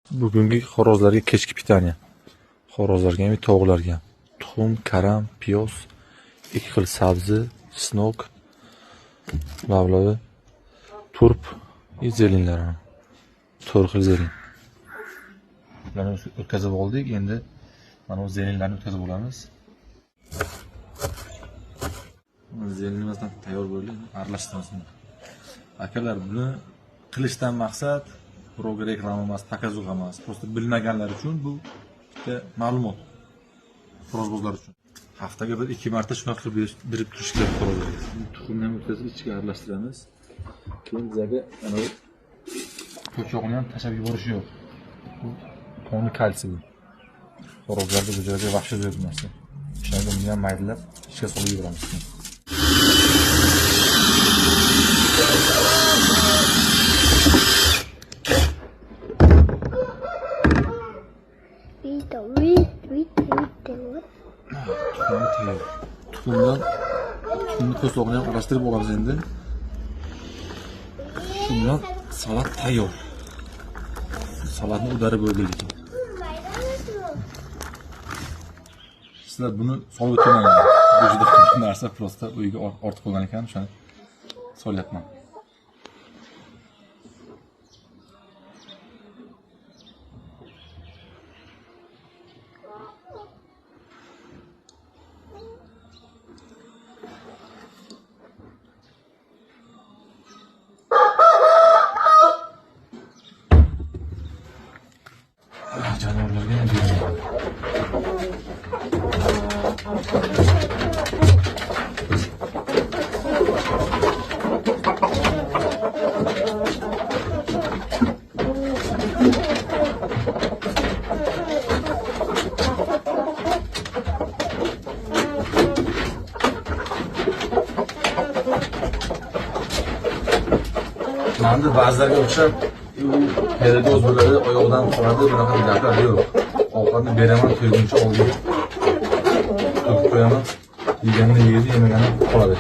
Bugungi xorozlarga kechki pitaniya. Xorozlarga ham, tovuqlarga ham. Tuxum, karam, piyoz, 2 xil sabzi, snok, lavlava, turp, zelinlar. 4 xil zelin. Bularni o'tkazib oldik. Endi mana bu zelinlarni o'tkazib olamiz. Zelinimizdan tayyor bo'ldi. Aralashtiramiz. Akalar, buni qilishdan maqsad birovga reklama emas, takazuq emas. Prosta bilmaganlar uchun bu bitta ma'lumot. Xorozbozlar uchun. Haftaga 1-2 marta shunaqa qilib berib turish kerak xorozlarga. Tuxumni ham o'tkazib ichiga aralashtiramiz. Keyin bizga ana bu po'choqni ham tashlab yuborish yo'q. Bu qoni kalsiy bu. Xorozlarda bu joyga vahshiy bo'lmaydi. Shunga buni ham maydalab ichiga solib yuboramiz. Tuxumni po'stloqni ham aralashtirib olamiz endi. Shundan salat tayyor. Salatni udarib bo'ldik. Sizlar buni solib o'tmanglar. Bu juda qiyin narsa, prosta uyga ortib qo'ygan ekan, shuni solyapman. Canavarlarga ham bermayman. Manda ba'zilarga o'xshab peredoz bo'ladi, oyoqdan qoladi, bunaqa gaplar yo'q. Ovqatni beraman, to'yguncha oldiga to'kib qo'yaman. Yeganini yeydi, yemagani qoladi.